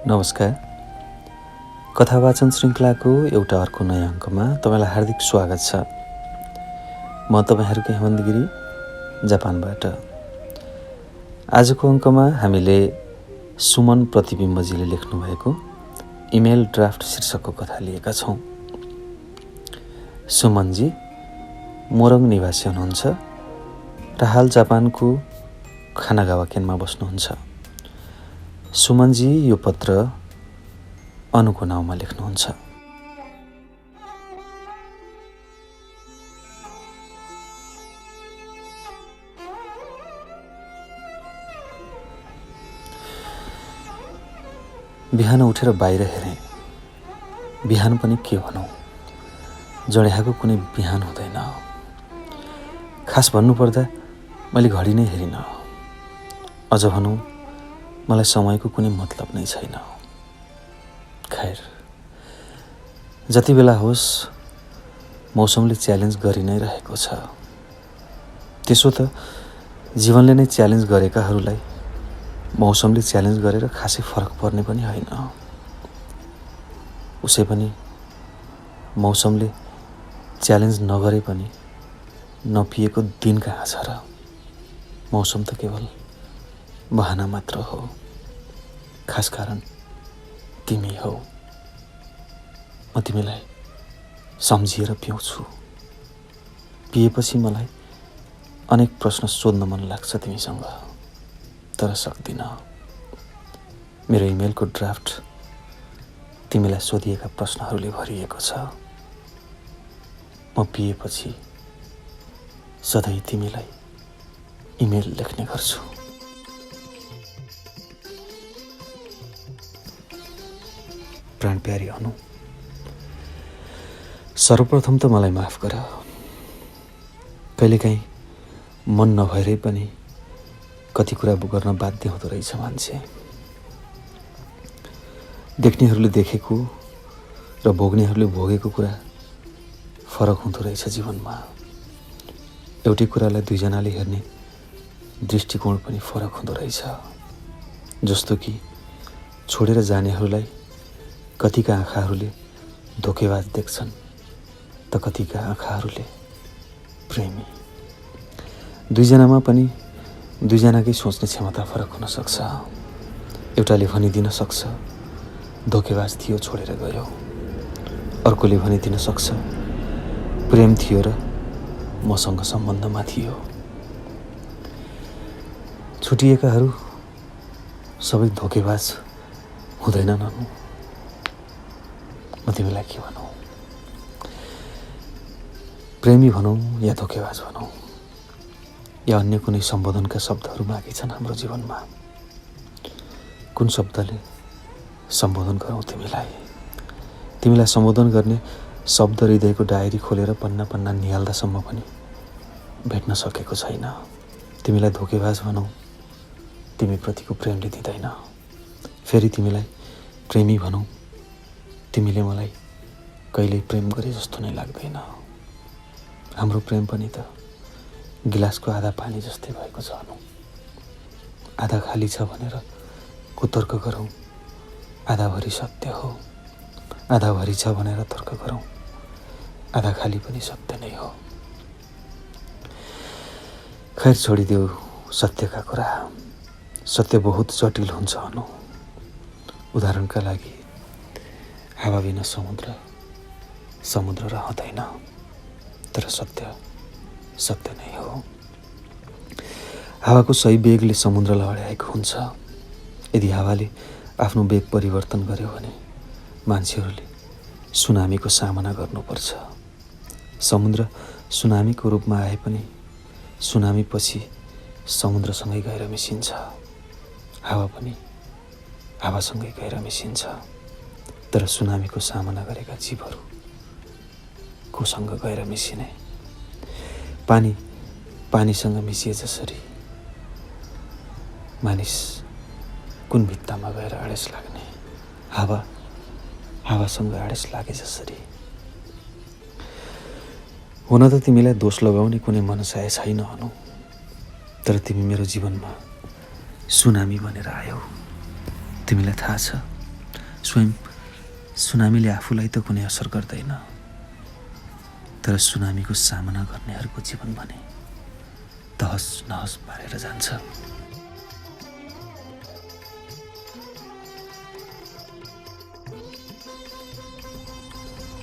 नमस्कार। कथावाचन श्रृङ्खलाको एउटा अर्को नयाँ अङ्कमा तपाईँलाई हार्दिक स्वागत छ। म तपाईँहरूको हेमन्त गिरी जापानबाट। आजको अङ्कमा हामीले सुमन प्रतिबिम्बजीले लेख्नुभएको इमेल ड्राफ्ट शीर्षकको कथा लिएका छौँ। सुमनजी मोरङ निवासी हुनुहुन्छ र हाल जापानको खानागावा केनमा बस्नुहुन्छ। सुमनजी यो पत्र अनुको नाउँमा लेख्नुहुन्छ। बिहान उठेर बाहिर हेरेँ। बिहान पनि के भनौँ, जडेहाको कुनै बिहान हुँदैन। खास भन्नुपर्दा मैले घडी नै हेरिनँ। अझ भनौँ मलाई समयको कुनै मतलब नै छैन। खैर, जति बेला होस् मौसमले च्यालेन्ज गरि नै रहेको छ। त्यसो त जीवनले नै च्यालेन्ज गरेकाहरूलाई मौसमले च्यालेन्ज गरेर खासै फरक पर्ने पनि होइन। उसै पनि मौसमले च्यालेन्ज नगरे पनि नपिएको दिन कहाँ छ र। मौसम त केवल बहाना मात्र हो। खास कारण तिमी हौ। म तिमीलाई सम्झिएर पिउँछु। पिएपछि मलाई अनेक प्रश्न सोध्न मन लाग्छ तिमीसँग, तर सक्दिनँ। मेरो इमेलको ड्राफ्ट तिमीलाई सोधिएका प्रश्नहरूले भरिएको छ। म पिएपछि सधैँ तिमीलाई इमेल लेख्ने गर्छु। प्राणप्यारी अनु, सर्वप्रथम त मलाई माफ गर। कहिलेकाहीँ मन नभएरै पनि कति कुरा गर्न बाध्य हुँदो रहेछ मान्छे। देख्नेहरूले देखेको र भोग्नेहरूले भोगेको कुरा फरक हुँदो रहेछ जीवनमा। एउटै कुरालाई दुईजनाले हेर्ने दृष्टिकोण पनि फरक हुँदो रहेछ। जस्तो कि छोडेर जानेहरूलाई कतिका आँखाहरूले धोकेबाज देख्छन् त कतिका आँखाहरूले प्रेमी। दुईजनामा पनि दुईजनाकै सोच्ने क्षमता फरक हुन सक्छ। एउटाले भनिदिन सक्छ धोकेबाज थियो छोडेर गयो। अर्कोले भनिदिन सक्छ प्रेम थियो र मसँग सम्बन्धमा थियो। छुटिएकाहरू सबै धोकेबाज हुँदैनन् अनु। म तिमीलाई के भनौँ, प्रेमी भनौँ या धोकेबाज भनौँ या अन्य कुनै सम्बोधनका शब्दहरू बाँकी छन् हाम्रो जीवनमा। कुन शब्दले सम्बोधन गरौँ तिमीलाई? तिमीलाई सम्बोधन गर्ने शब्द हृदयको डायरी खोलेर पन्ना पन्ना निहाल्दासम्म पनि भेट्न सकेको छैन। तिमीलाई धोकेबाज भनौँ, तिमीप्रतिको प्रेमले दिँदैन। फेरि तिमीलाई प्रेमी भनौँ, तिमीले मलाई कहिल्यै प्रेम गरे जस्तो नै लाग्दैन। हाम्रो प्रेम पनि त गिलासको आधा पानी जस्तै भएको छ अनु। आधा खाली छ भनेर कुतर्क गरौँ, आधाभरि सत्य हो। आधाभरि छ भनेर तर्क गरौँ, आधा खाली पनि सत्य नै हो। खैर, छोडिदेऊ सत्यका कुरा। सत्य बहुत जटिल हुन्छ अनु। उदाहरणका लागि हावा बिना समुद्र, समुद्र रहँदैन। तर सत्य सत्य नै हो। हावाको सही वेगले समुद्रलाई अड्याएको हुन्छ। यदि हावाले आफ्नो वेग परिवर्तन गर्यो भने मान्छेहरूले सुनामीको सामना गर्नुपर्छ। समुद्र सुनामीको रूपमा आए पनि सुनामी पछि समुद्रसँगै गएर मिसिन्छ। हावा पनि हावासँगै गएर मिसिन्छ। तर सुनामीको सामना गरेका जीवहरू कोसँग गएर मिसिने? पानी पानीसँग मिसिए जसरी मानिस कुन भित्तामा गएर आडेस लाग्ने? हावा हावासँग आडेस लागे जसरी। हुन त तिमीलाई दोष लगाउने कुनै मनसाय छैन अनु। तर तिमी मेरो जीवनमा सुनामी बनेर आयौ। तिमीलाई थाहा छ स्वयं सुनामीले आफूलाई त कुनै असर गर्दैन, तर सुनामीको सामना गर्नेहरूको जीवन भने तहस नहस पारेर जान्छ।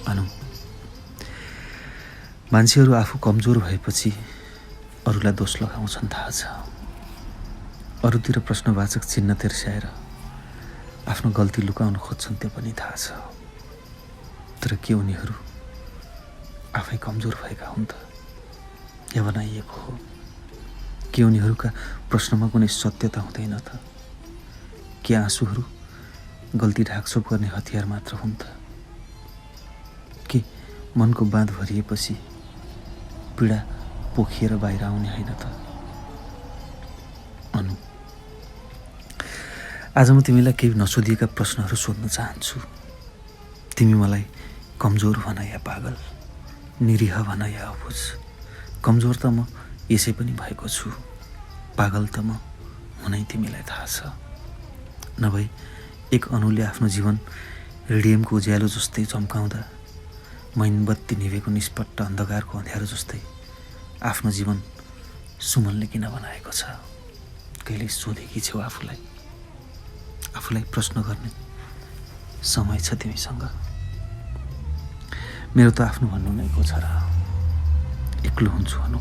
अनु, मान्छेहरू आफू कमजोर भएपछि अरूलाई दोष लगाउँछन्, थाहा छ। अरूतिर प्रश्नवाचक चिन्ह तिर्स्याएर आफ्नो गल्ती लुकाउन खोज्छन्, त्यो पनि थाहा छ। तर के उनीहरू आफै कमजोर भएका हुन् त, या बनाइएको हो? के उनीहरूका प्रश्नमा कुनै सत्यता हुँदैन त? के आँसुहरू गल्ती ढाकछोप गर्ने हतियार मात्र हुन् त? के मनको बाँध भरिएपछि पीडा पोखिएर बाहिर आउने होइन त? अनु, आज म तिमीलाई केही नसोधिएका प्रश्नहरू सोध्न चाहन्छु। तिमी मलाई कमजोर भन या पागल, निरीह भन या अबुझ, कमजोर त म यसै पनि भएको छु, पागल त म हुनै तिमीलाई थाहा छ। नभई एक अनुले आफ्नो जीवन रेडियमको उज्यालो जस्तै चम्काउँदा मैनबत्ती निभेको निष्पट्ट अन्धकारको अँध्यारो जस्तै आफ्नो जीवन सुमनले किन बनाएको छ? कहिले सोधेकी छेउ आफूलाई? आफूलाई प्रश्न गर्ने समय छ तिमीसँग? मेरो त आफ्नो भन्नु नै को छ र? एक्लो हुन्छु अनु,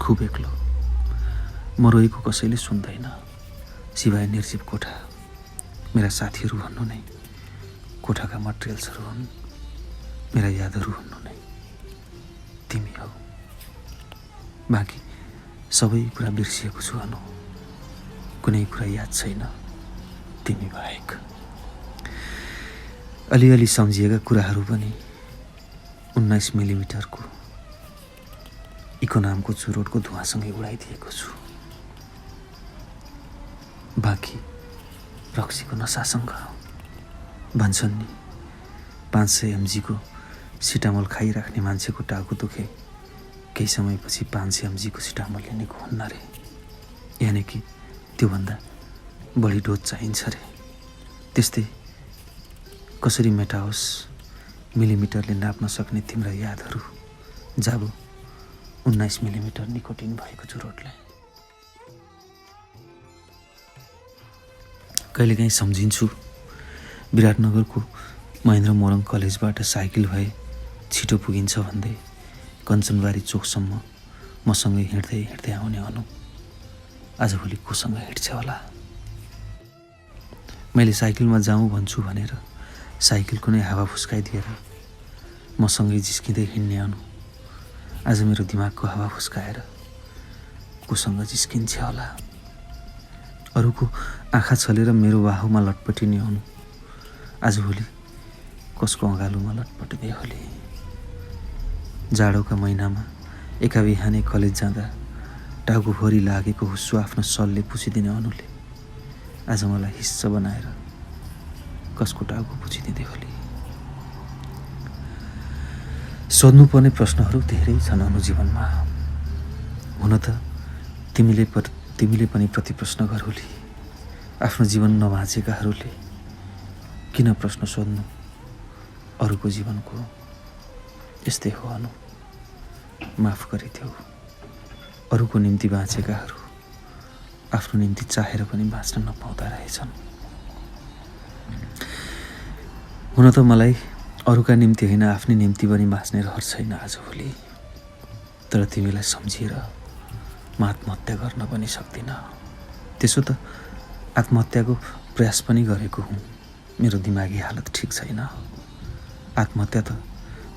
खुब एक्लो। म रोएको कसैले सुन्दैन, सिवाय निर्जीव कोठा। मेरा साथीहरू भन्नु नै कोठाका मटेरियल्सहरू हुन्, मेरा यादहरू भन्नु नै तिमी हौ। बाँकी सबै कुरा बिर्सिएको छु अनु, कुनै कुरा याद छैन तिमी बाहेक। अलिअलि सम्झिएका कुराहरू पनि 19 मिलिमिटरको इको नामको चुरोटको धुवासँगै उडाइदिएको छु। बाँकी रक्सीको नसासँग भन्छन् नि, 500 mg को सिटामोल खाइराख्ने मान्छेको टाउको दुखे केही समयपछि 500 mg को सिटामोल लिनेको हुन्न रे। यानि कि त्योभन्दा बढी डोज चाहिन्छ रे। त्यस्तै कसरी मेटाओस् मिलिमिटरले नाप्न सक्ने तिम्रा यादहरू जाबो 19 मिलिमिटर निकोटिन भएको चुरोटलाई। कहिलेकाहीँ सम्झिन्छु विराटनगरको महेन्द्र मोरङ कलेजबाट साइकल भए छिटो पुगिन्छ भन्दै कञ्चनबारी चोकसम्म मसँगै हिँड्दै हिँड्दै आउने अनु आजभोलि कोसँग हिँड्छ होला? मैले साइकलमा जाउँ भन्छु भनेर साइकलको नै हावा फुस्काइदिएर मसँगै जिस्किँदै हिँड्ने अनु आज मेरो दिमागको हावा फुस्काएर कोसँग जिस्किन्छ होला? अरूको आँखा छलेर मेरो बाहुमा लटपटिने अनु आजभोलि कसको अँगालोमा लटपटिँदै होली? जाडोका महिनामा एका बिहानै कलेज जाँदा टाउकोभरि लागेको हुस्सो आफ्नो सलले पुछिदिने अनुले आज मलाई हिस्सा बनाएर कसको टाउको पुछिदिँदै होली? सोध्नुपर्ने प्रश्नहरू धेरै छन् अनु जीवनमा। हुन त तिमीले पनि प्रतिप्रश्न गरौली। आफ्नो जीवन नबाँचेकाहरूले किन प्रश्न सोध्नु? अरूको जीवनको यस्तै हो अनु, माफ गरिदेऊ। अरूको निम्ति बाँचेकाहरू आफ्नो निम्ति चाहेर पनि बाँच्न नपाउँदा रहेछन्। हुन त मलाई अरूका निम्ति होइन आफ्नै निम्ति पनि बाँच्ने रहर छैन आजभोलि। तर तिमीलाई सम्झिएर म आत्महत्या गर्न पनि सक्दिनँ। त्यसो त आत्महत्याको प्रयास पनि गरेको हुँ। मेरो दिमागी हालत ठिक छैन। आत्महत्या त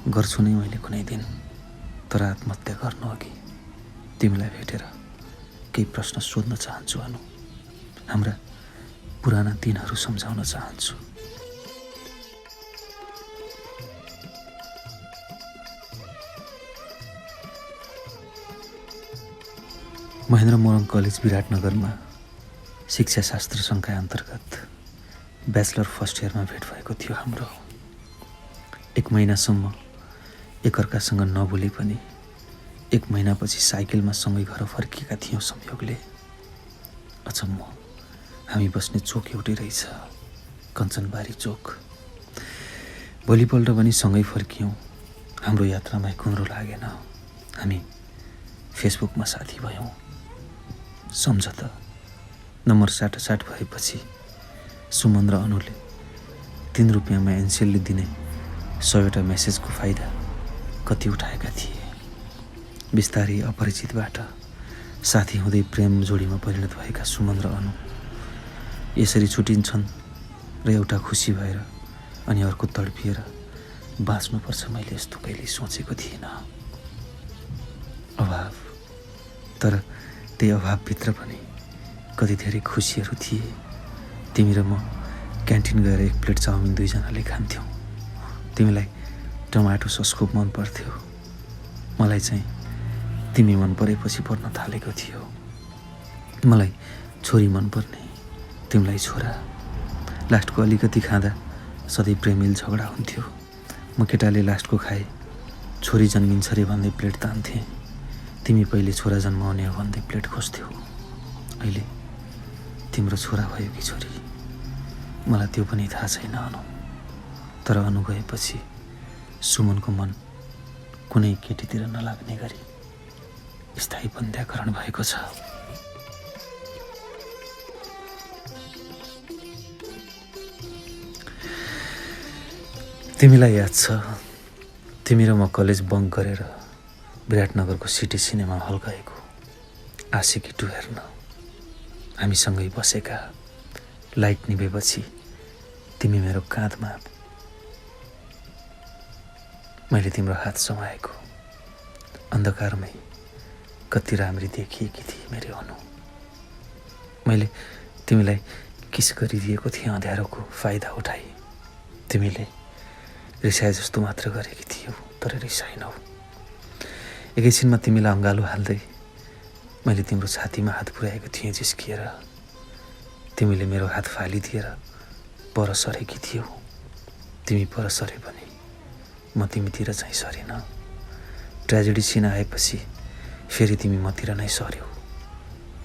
गर्छु नै मैले कुनै दिन। तर आत्महत्या गर्नु अघि तिमीलाई भेटेर केही प्रश्न सोध्न चाहन्छु अनु। हाम्रा पुराना दिनहरू सम्झाउन चाहन्छु। महेन्द्र मोरङ कलेज विराटनगरमा शिक्षाशास्त्र सङ्काय अन्तर्गत ब्याचलर फर्स्ट इयरमा भेट भएको थियो हाम्रो। 1 महिनासम्म एकअर्कासँग नबोले पनि 1 महिनापछि साइकलमा सँगै घर फर्किएका थियौँ संयोगले। अचम्म, हामी बस्ने चोक एउटै रहेछ। कञ्चनबारी चोक। भोलिपल्ट पनि सँगै फर्कियौँ। हाम्रो यात्रामा कुन्द्रो लागेन। हामी फेसबुकमा साथी भयौँ। सम्झ त, नम्बर साटासाट भएपछि सुमन र अनुले 3 रुपियाँमा एनसेलले दिने 100वटा मेसेजको फाइदा कति उठाएका थिए। बिस्तारै अपरिचितबाट साथी हुँदै प्रेम जोडीमा परिणत भएका सुमन र अनु यसरी छुटिन्छन् र एउटा खुसी भएर अनि अर्को तडपिएर बाँच्नुपर्छ, मैले यस्तो कहिले सोचेको थिइनँ। अभाव, तर त्यही अभावभित्र पनि कति धेरै खुसीहरू थिए। तिमी र म क्यान्टिन गएर 1 प्लेट चाउमिन 2 जनाले खान्थ्यौँ। तिमीलाई टमाटो सस खुब मन पर्थ्यो, मलाई चाहिँ तिमी मन परेपछि पर्न थालेको थियो। मलाई छोरी मन पर्ने, तिमीलाई छोरा। लास्टको अलिकति खाँदा सधैँ प्रेमिल झगडा हुन्थ्यो। म केटाले लास्टको खाए छोरी जन्मिन्छ रे भन्दै प्लेट तान्थेँ, तिमी पहिले छोरा जन्माउने हो भन्दै प्लेट खोज्थ्यौ। अहिले तिम्रो छोरा भयो कि छोरी मलाई त्यो पनि थाहा छैन अनु। तर अनु गएपछि सुमनको मन कुनै केटीतिर नलाग्ने गरी स्थायी बन्ध्याकरण भएको छ। तिमीलाई याद छ, तिमी र म कलेज बङ्क गरेर विराटनगरको सिटी सिनेमा हल गएको आशिकी 2 हेर्न। हामीसँगै बसेका, लाइट निभेपछि तिमी मेरो काँधमा, मैले तिम्रो हात समाएको। अन्धकारमै कति राम्री देखिएकी थिए मेरो अनु। मैले तिमीलाई किस गरिदिएको थिएँ अँध्यारोको फाइदा उठाई। तिमीले रिसाए जस्तो मात्र गरेकी थियौ, तर रिसाइनौ। एकैछिनमा तिमीलाई अँगालो हाल्दै मैले तिम्रो छातीमा हात पुर्याएको थिएँ जिस्किएर। तिमीले मेरो हात फालिदिएर पर सरेकी थियौ। तिमी पर सरे पनि म तिमीतिर चाहिँ सरिन। ट्रेजेडी सिन आएपछि फेरि तिमी मतिर नै सर्यौ।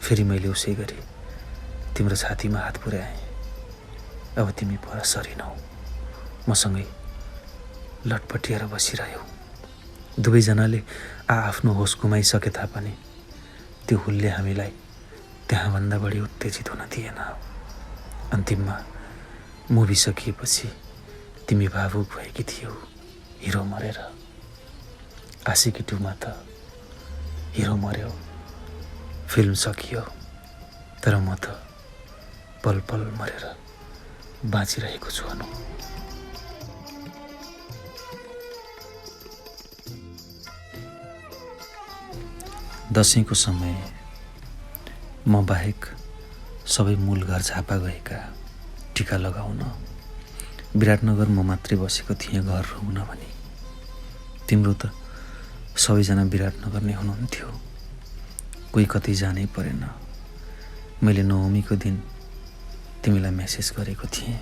फेरि मैले उसै गरी तिम्रो छातीमा हात पुर्याएँ। अब तिमी पर सरिनौ, मसँगै लटपटिएर बसिरह्यौ। दुवैजनाले आफ्नो होस गुमाइसके तापनि त्यो हुलले हामीलाई त्यहाँभन्दा बढी उत्तेजित हुन दिएन। अन्तिममा मुभी सकिएपछि तिमी भावुक भएकी थियौ, हिरो मरेर। आशिकी 2 मा त हिरो मर्यो, फिल्म सकियो, तर म त पल पल मरेर बाँचिरहेको छु अनु। दसैँको समय म बाहेक सबै मूल घर झापा गएका टिका लगाउन। विराटनगर म मात्रै बसेको थिएँ घर रुँग्न भनी। तिम्रो त सबैजना विराटनगर नै हुनुहुन्थ्यो, कोही कतै जानै परेन। मैले नवमीको दिन तिमीलाई मेसेज गरेको थिएँ।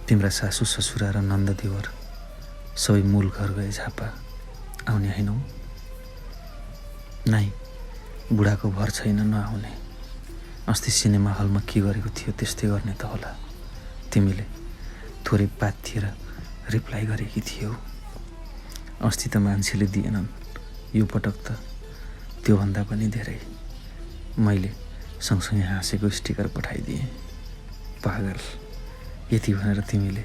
तिम्रा सासू ससुरा र नन्द देवर सबै मूल घर गए झापा, आउने हैनौ? नाइ, बुढाको भर छैन नआउने। अस्ति सिनेमा हलमा के गरेको थियो त्यस्तै गर्ने त होला। तिमीले थोरै पाथिएर रिप्लाई गरेकी थियौ। अस्ति त मान्छेले दिएनन्, यो पटक त त्योभन्दा पनि धेरै। मैले सँगसँगै हाँसेको स्टिकर पठाइदिएँ। पागल, यति भनेर तिमीले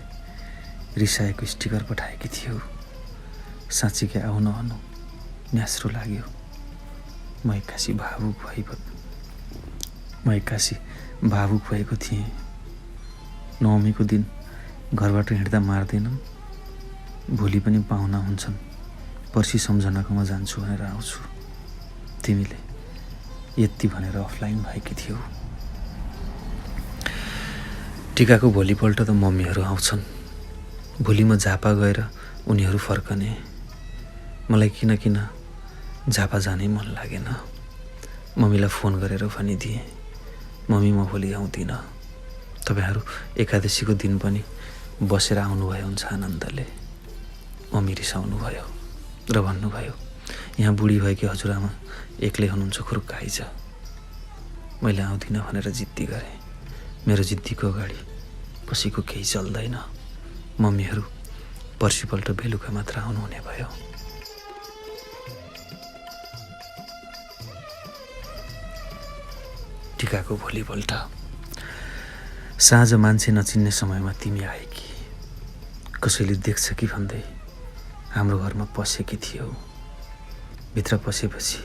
रिसाएको स्टिकर पठाएकी थियौ। साँच्चीकै आउन अनु, न्यास्रो लाग्यो। म एक्कासी भावुक भएको थिएँ। नवमीको दिन घरबाट हिँड्दा मार्दैनन्, भोलि पनि पाहुना हुन्छन्, पर्सि सम्झनाकोमा जान्छु भनेर आउँछु। तिमीले यति भनेर अफलाइन भएकी थियौ। टिकाको भोलिपल्ट त मम्मीहरू आउँछन्। भोलि म झापा गएर उनीहरू फर्कने। मलाई किन झापा जानै मन लागेन। मम्मीलाई फोन गरेर भनिदिएँ, मम्मी म भोलि आउँदिनँ, तपाईँहरू एकादशीको दिन पनि बसेर आउनुभयो हुन्छ आनन्दले। मम्मी रिसाउनु भयो र भन्नुभयो, यहाँ बुढी भएकी हजुरआमा एक्लै हुनुहुन्छ, खुर्क आइज। मैले आउँदिनँ भनेर जिद्दी गरेँ। मेरो जिद्दीको अगाडि त्यसपछिको केही चल्दैन। मम्मीहरू पर्सिपल्ट बेलुका मात्र आउनुहुने भयो। टिकाको भोलिपल्ट साँझ मान्छे नचिन्ने समयमा तिमी आएकी। कसैले देख्छ कि भन्दै हाम्रो घरमा पसेकी थियौ। भित्र पसेपछि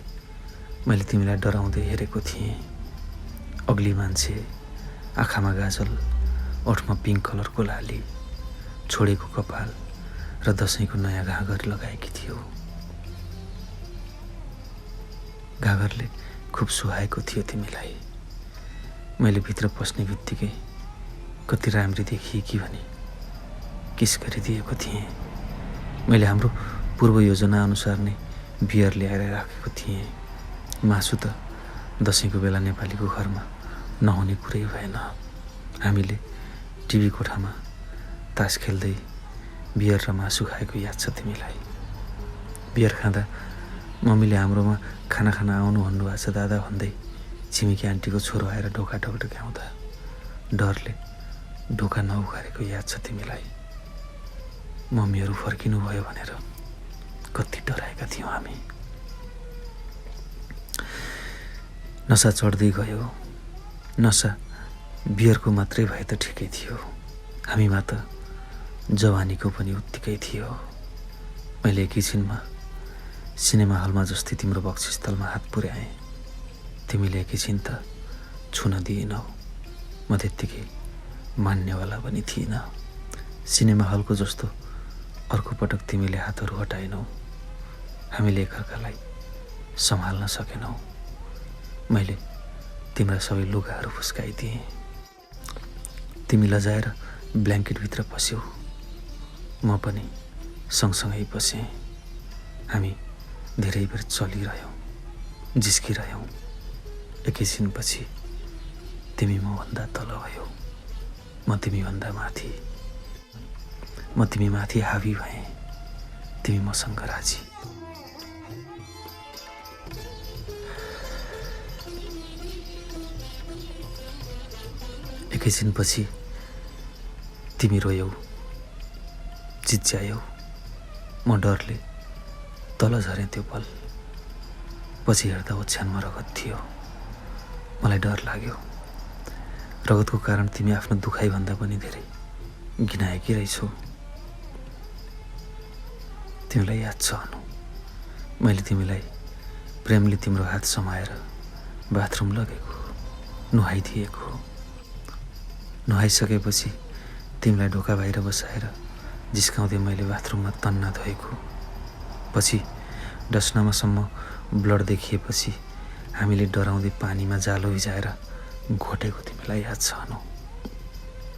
मैले तिमीलाई डराउँदै हेरेको थिएँ। अग्ली मान्छे, आँखामा गाजल, ओठमा पिङ्क कलरको लाली, छोडेको कपाल र दसैँको नयाँ घाँगर लगाएकी थियौ। घाँगरले खुब सुहाएको थियो तिमीलाई। मैले भित्र पस्ने बित्तिकै कति राम्री देखिए कि भने किस गरिदिएको थिएँ। मैले हाम्रो पूर्व योजना अनुसार नै बियर ल्याएर राखेको थिएँ। मासु त दसैँको बेला नेपालीको घरमा नहुने कुरै भएन। हामीले टिभी कोठामा तास खेल्दै बियर र मासु खाएको याद छ तिमीलाई। बियर खाँदा मम्मीले हाम्रोमा खाना खान आउनु भन्नुभएको छ दादा भन्दै छिमेकी आन्टीको छोरो आएर ढोका ढकढक्याउँदा डरले ढोका नउघारेको याद छ तिमीलाई। मम्मीहरू फर्किनु भयो भनेर कति डराएका थियौँ हामी। नसा चढ्दै गयो। नसा बियरको मात्रै भए त ठिकै थियो, हामीमा त जवानीको पनि उत्तिकै थियो। मैले एकैछिनमा सिनेमा हलमा जस्तै तिम्रो वक्षस्थलमा हात पुर्याएँ। तिमीले एकैछिन त छुन दिएनौ। म त्यत्तिकै मान्नेवाला पनि थिइनँ। सिनेमा हलको जस्तो अर्को पटक तिमीले हातहरू हटाएनौ। हामीले एकअर्कालाई सम्हाल्न सकेनौ। मैले तिम्रा सबै लुगाहरू फुस्काइदिएँ। तिमी लजाएर ब्ल्याङ्केटभित्र पस्यौ। म पनि सँगसँगै पसेँ। हामी धेरै बेर चलिरह्यौँ, जिस्किरह्यौँ। एकैछिनपछि तिमी मभन्दा तल भयौ, म तिमीभन्दा माथि। म तिमी माथि हावी भएँ, तिमी मसँग राजी। एकैछिनपछि तिमी रोयौ, चिच्यायौ। म डरले तल झरेँ त्यो पल। पछि हेर्दा ओछ्यानमा रगत थियो। मलाई डर लाग्यो। रगतको कारण तिमी आफ्नो दुखाइभन्दा पनि धेरै घिनाएकी रहेछौ। तिमीलाई याद छ अनु, मैले तिमीलाई प्रेमले तिम्रो हात समाएर बाथरुम लगेको, नुहाइदिएको। नुहाइसकेपछि तिमीलाई ढोका बाहिर बसाएर जिस्काउँदै मैले बाथरुममा तन्ना धोएको। पछि डस्नामासम्म ब्लड देखिएपछि हामीले डराउँदै पानीमा जालो भिजाएर घोटेको तिमीलाई याद छ अनु।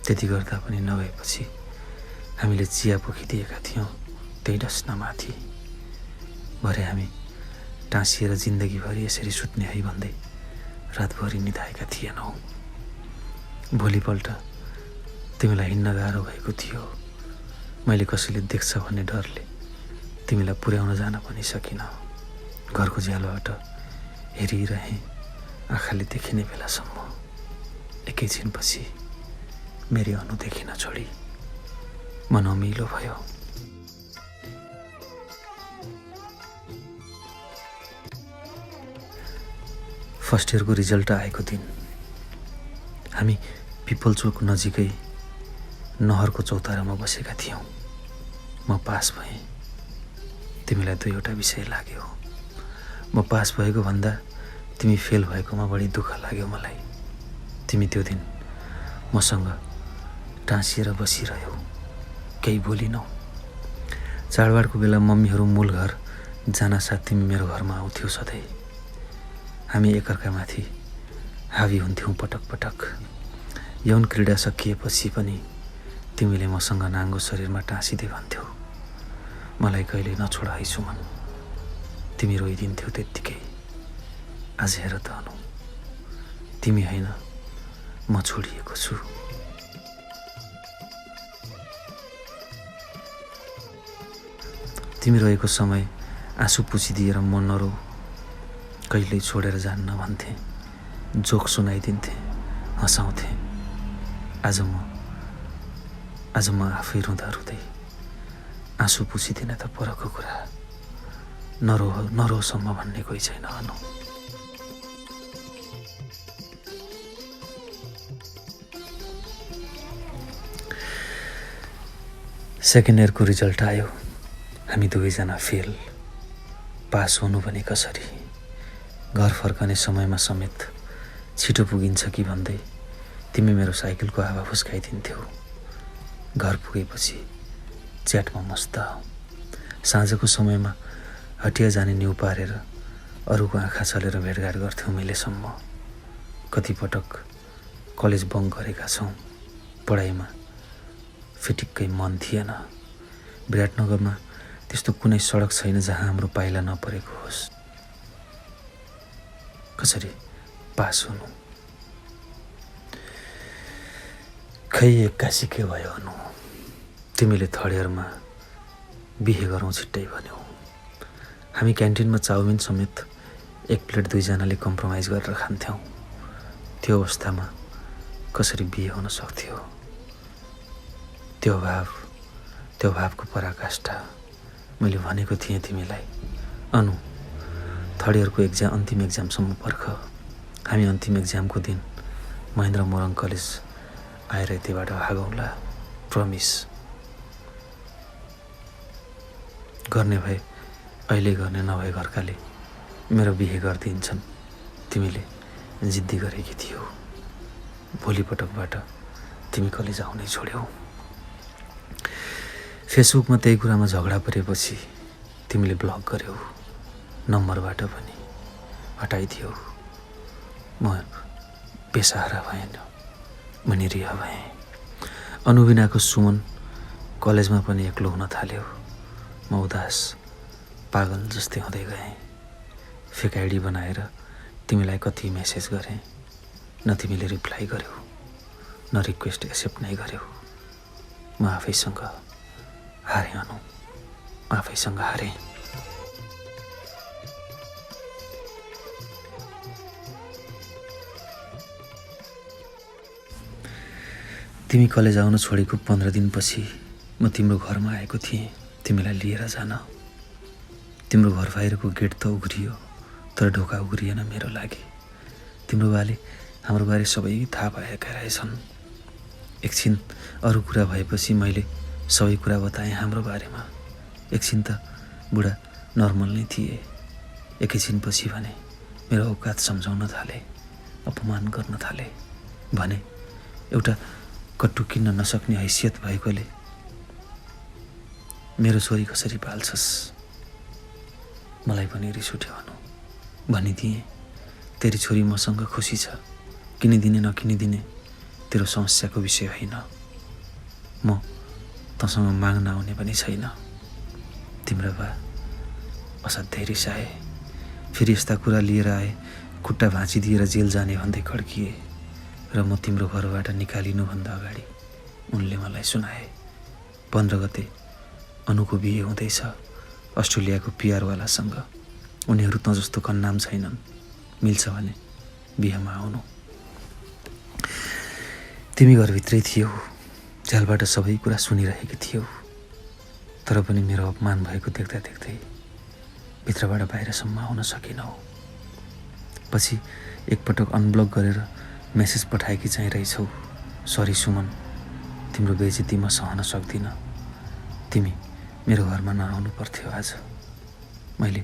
त्यति गर्दा पनि नभएपछि हामीले चिया पोखिदिएका थियौँ त्यही डस्नामाथि। भरे हामी टाँसिएर जिन्दगीभरि यसरी सुत्ने है भन्दै रातभरि निधाएका थिएनौँ। भोलिपल्ट तिमीलाई हिँड्न गाह्रो भएको थियो। मैले कसैले देख्छ भन्ने डरले तिमीलाई पुर्याउन जान पनि सकिनँ। घरको ज्यालोबाट हेरिरहेँ आँखाले देखिने बेलासम्म। एकैछिनपछि मेरी अनु देखिन छोडी मन अमिलो भयो। फर्स्ट इयरको रिजल्ट आएको दिन हामी पिपलचोक नजिकै नहरको चौतारामा बसेका थियौँ। म पास भएँ। तिमीलाई 2वटा विषय लाग्यो। म पास भएको भन्दा तिमी फेल भएकोमा बढी दुःख लाग्यो मलाई। तिमी त्यो दिन मसँग टाँसिएर बसिरह्यौ, केही बोलिनौ। चाडबाडको बेला मम्मीहरू मूल घर जानासाथ तिमी मेरो घरमा आउँथ्यौ सधैँ। हामी एकअर्कामाथि हावी हुन्थ्यौँ पटक पटक। यौन क्रीडा सकिएपछि पनि तिमीले मसँग नाङ्गो शरीरमा टाँसिँदै भन्थ्यौ, मलाई कहिले नछोड है सुमन। तिमी रोइदिन्थ्यौ त्यत्तिकै। आज हेर त अनु, तिमी होइन म छोडिएको छु। तिमी रहेको समय आँसु पुछिदिएर म नरो, कहिल्यै छोडेर जान्न भन्थे। जोक सुनाइदिन्थे, हँसाउँथे। आज म आज म आफै रुँदा रुँदै आँसु पुछिदिन त परको कुरा, नरोसम्म भन्ने कोही छैन अनु। सेकेन्ड इयरको रिजल्ट आयो। हामी दुवैजना फेल। पास हुनु भने कसरी? घर फर्कने समयमा समेत छिटो पुगिन्छ कि भन्दै तिमी मेरो साइकलको हावा फुस्काइदिन्थ्यौ। घर पुगेपछि च्याटमा मस्त। साँझको समयमा हटिया जाने न्यु पारेर अरूको आँखा छलेर भेटघाट गर्थ्यौँ मिलेसम्म। कतिपटक कलेज बङ्क गरेका छौँ। पढाइमा फिटिक्कै मन थिएन। विराटनगरमा त्यस्तो कुनै सडक छैन जहाँ हाम्रो पाइला नपरेको होस्। कसरी पास हुनु? खै एक्कासी के भयो अनु? तिमीले थर्ड इयरमा बिहे गरौँ छिट्टै भन्यौ। हामी क्यान्टिनमा चाउमिन समेत एक प्लेट दुईजनाले कम्प्रोमाइज गरेर खान्थ्यौँ। त्यो अवस्थामा कसरी बिहे हुन सक्थ्यो? त्यो भावको पराकाष्ठा। मैले भनेको थिएँ तिमीलाई, अनु थर्ड इयरको अन्तिम एक्जामसम्म पर्ख। हामी अन्तिम एक्जामको दिन महेन्द्र मोरङ कलेज आएर यतिबाट भागौँला। प्रमिस। गर्ने भए अहिले गर्ने, नभए घरकाले मेरो बिहे गरिदिन्छन्। तिमीले जिद्दी गरेकी थियौ। भोलिपटकबाट तिमी कलेज आउनै छोड्यौ। फेसबुकमा त्यही कुरामा झगडा परेपछि तिमीले ब्लक गर्यौ। नम्बरबाट पनि हटाइदियौ। म बेसहारा भएन, म निरीह भएँ। अनुबिनाको सुमन कलेजमा पनि एक्लो हुन थाल्यो। म उदास पागल जस्तै हुँदै गएँ। फेक आइडी बनाएर तिमीलाई कति मेसेज गरेँ, न तिमीले रिप्लाई गर्यौ, न रिक्वेस्ट एक्सेप्ट नै गर्यौ। म आफैसँग हारेँ अनु, आफैसँग हारेँ। तिमी कलेज आउन छोडेको 15 दिनपछि म तिम्रो घरमा आएको थिएँ तिमीलाई लिएर जान। तिम्रो घर बाहिरको गेट त उघ्रियो, तर ढोका उघ्रिएन मेरो लागि। तिम्रो बाले हाम्रो बारे सबै थाहा पाएका रहेछन्। एकछिन अरू कुरा भएपछि मैले सबै कुरा बताएँ हाम्रो बारेमा। एकछिन त बुढा नर्मल नै थिए। एकैछिनपछि भने मेरो औकात सम्झाउन थाले, अपमान गर्न थाले। भने एउटा कट्टु किन्न नसक्ने हैसियत भएकोले मेरो छोरी कसरी पाल्छस्? मलाई पनि रिस उठ्यो अनु। भनिदिएँ, तेरी छोरी मसँग खुसी छ। किनिदिने नकिनिदिने तेरो समस्याको विषय होइन। म तँसँग माग्न आउने पनि छैन। तिम्रो बा असाध्यै रिसाए। फेरि यस्ता कुरा लिएर आए, खुट्टा भाँचिदिएर जेल जाने भन्दै खड्किए र म तिम्रो घरबाट निकालिनुभन्दा अगाडि उनले मलाई सुनाए। 15 गते अनुको बिहे हुँदैछ अस्ट्रेलियाको पिआरवालासँग। उनीहरू त जस्तो कन्नाम छैनन्। मिल्छ भने बिहेमा आउनु। तिमी घरभित्रै थियौ, झ्यालबाट सबै कुरा सुनिरहेकी थियौ। तर पनि मेरो अपमान भएको देख्दा देख्दै भित्रबाट बाहिरसम्म आउन सकिनौ। पछि एकपटक अनब्लक गरेर मेसेज पठाएकी चाहिँ रहेछौ, सरी सुमन, तिम्रो बेइज्जती म सहन सक्दिनँ। तिमी मेरो घरमा नआउनु पर्थ्यो आज। मैले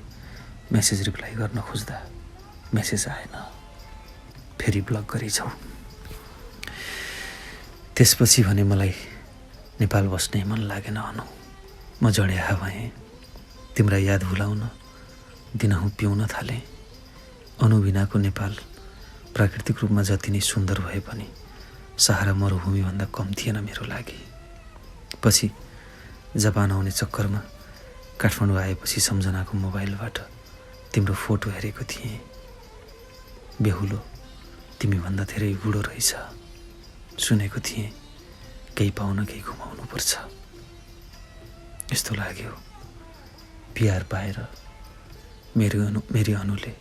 मेसेज रिप्लाई गर्न खोज्दा मेसेज आएन। फेरि ब्लक गरेछौ। त्यसपछि भने मलाई नेपाल बस्नै मन लागेन अनु। म जड्याहा भएँ। तिम्रा याद भुलाउन दिनहुँ पिउन थालेँ। अनुबिनाको नेपाल प्राकृतिक रूपमा जति नै सुन्दर भए पनि सहारा मरुभूमिभन्दा कम थिएन मेरो लागि। पछि जापान आउने चक्करमा काठमाडौँ आएपछि सम्झनाको मोबाइलबाट तिम्रो फोटो हेरेको थिएँ। बेहुलो तिमीभन्दा धेरै बुढो रहेछ। सुनेको थिएँ केही पाउन केही घुमाउनु पर्छ। यस्तो लाग्यो पिआर पाएर मेरी अनुले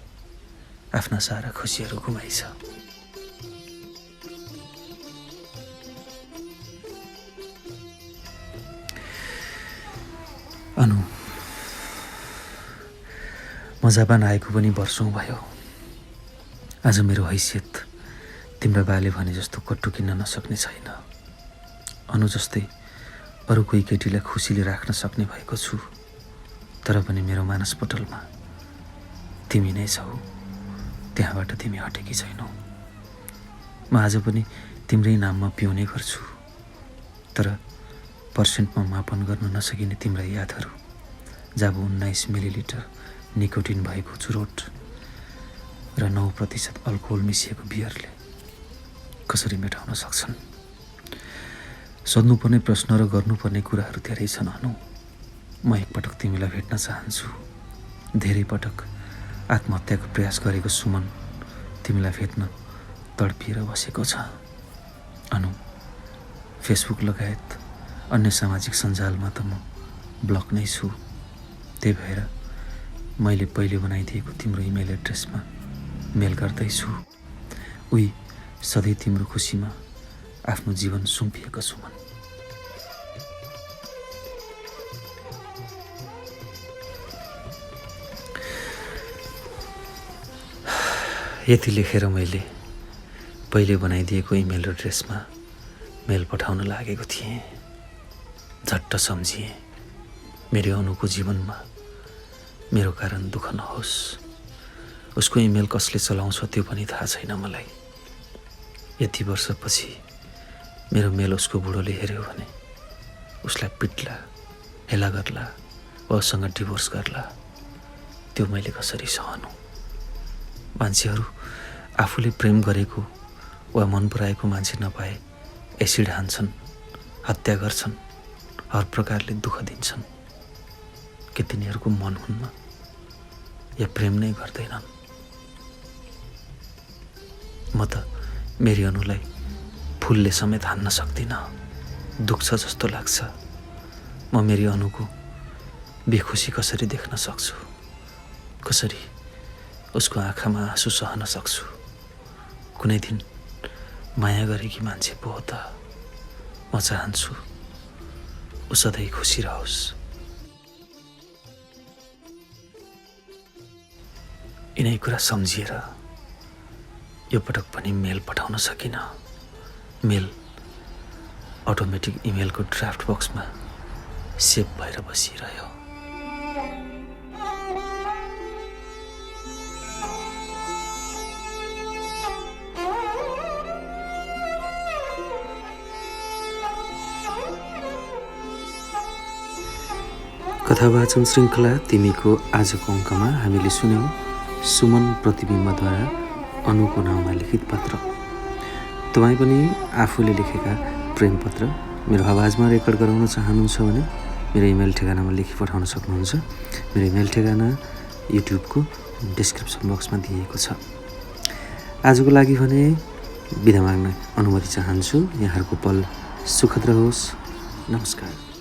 आफ्ना सारा खुसीहरू गुमाइछ। अनु, म जापान आएको पनि वर्षौँ भयो। आज मेरो हैसियत तिम्रा बाले भने जस्तो कट्टु किन्न नसक्ने छैन। अनु जस्तै अरू कोही केटीलाई खुसीले राख्न सक्ने भएको छु, तर पनि मेरो मानसपटलमा तिमी नै छौ। त्यहाँबाट तिमी हटेकी छैनौ। म आज पनि तिम्रै नाममा पिउने गर्छु, तर पर्सेन्टमा मापन गर्न नसकिने तिम्रा यादहरू जब 19 मिलिलिटर निकोटिन भएको चुरोट र 9% अल्कोहल मिसिएको बियरले कसरी मेटाउन सक्छन्? सोध्नुपर्ने प्रश्न र गर्नुपर्ने कुराहरू धेरै छन् अनु। म एकपटक तिमीलाई भेट्न चाहन्छु। धेरै पटक आत्महत्याको प्रयास गरेको सुमन तिमीलाई भेट्न तडपिएर बसेको छ। अनु, फेसबुक लगायत अन्य सामाजिक सञ्जालमा त म ब्लक नै छु। त्यही भएर मैले पहिले बनाइदिएको तिम्रो इमेल एड्रेसमा मेल गर्दैछु। उही सधैँ तिम्रो खुसीमा आफ्नो जीवन सुम्पिएको सुमन। यति लेखेर मैले पहिले बनाइदिएको इमेल एड्रेसमा मेल पठाउन लागेको थिएँ। झट्ट सम्झिएँ मेरो अनुको जीवनमा मेरो कारण दुःख नहोस्। उसको इमेल कसले चलाउँछ त्यो पनि थाहा छैन मलाई। यति वर्षपछि मेरो मेल उसको बुढोले हेऱ्यो भने उसलाई पिट्ला, हेला गर्ला वा उसँग डिभोर्स गर्ला। त्यो मैले कसरी सहनु? मान्छेहरू आफूले प्रेम गरेको वा मन पराएको मान्छे नपाए एसिड हान्छन्, हत्या गर्छन्, हर प्रकारले दुःख दिन्छन्। के तिनीहरूको मन हुन्न या प्रेम नै गर्दैनन्? म त मेरी अनुलाई फुलले समेत हान्न सक्दिनँ। दुख्छ जस्तो लाग्छ। म मेरी अनुको बेखुसी कसरी देख्न सक्छु? कसरी उसको आँखामा आँसु सहन सक्छु? कुनै दिन माया गरेकी मान्छे पो हो त। म चाहन्छु ऊ सधैँ खुसी रहोस्। यिनै कुरा सम्झिएर यो पटक पनि मेल पठाउन सकिनँ। मेल अटोमेटिक इमेलको ड्राफ्ट बक्समा सेभ भएर बसिरह्यो। कथावाचन श्रृङ्खला तिमीको आजको अङ्कमा हामीले सुन्यौँ सुमन प्रतिबिम्बद्वारा अनुको नाउँमा लिखित पत्र। तपाईँ पनि आफूले लेखेका प्रेम पत्र मेरो आवाजमा रेकर्ड गराउन चाहनुहुन्छ भने मेरो इमेल ठेगानामा लेखी पठाउन सक्नुहुन्छ। मेरो इमेल ठेगाना युट्युबको डिस्क्रिप्सन बक्समा दिएको छ। आजको लागि भने बिदा माग्न अनुमति चाहन्छु। यहाँहरूको पल सुखद रहोस्। नमस्कार।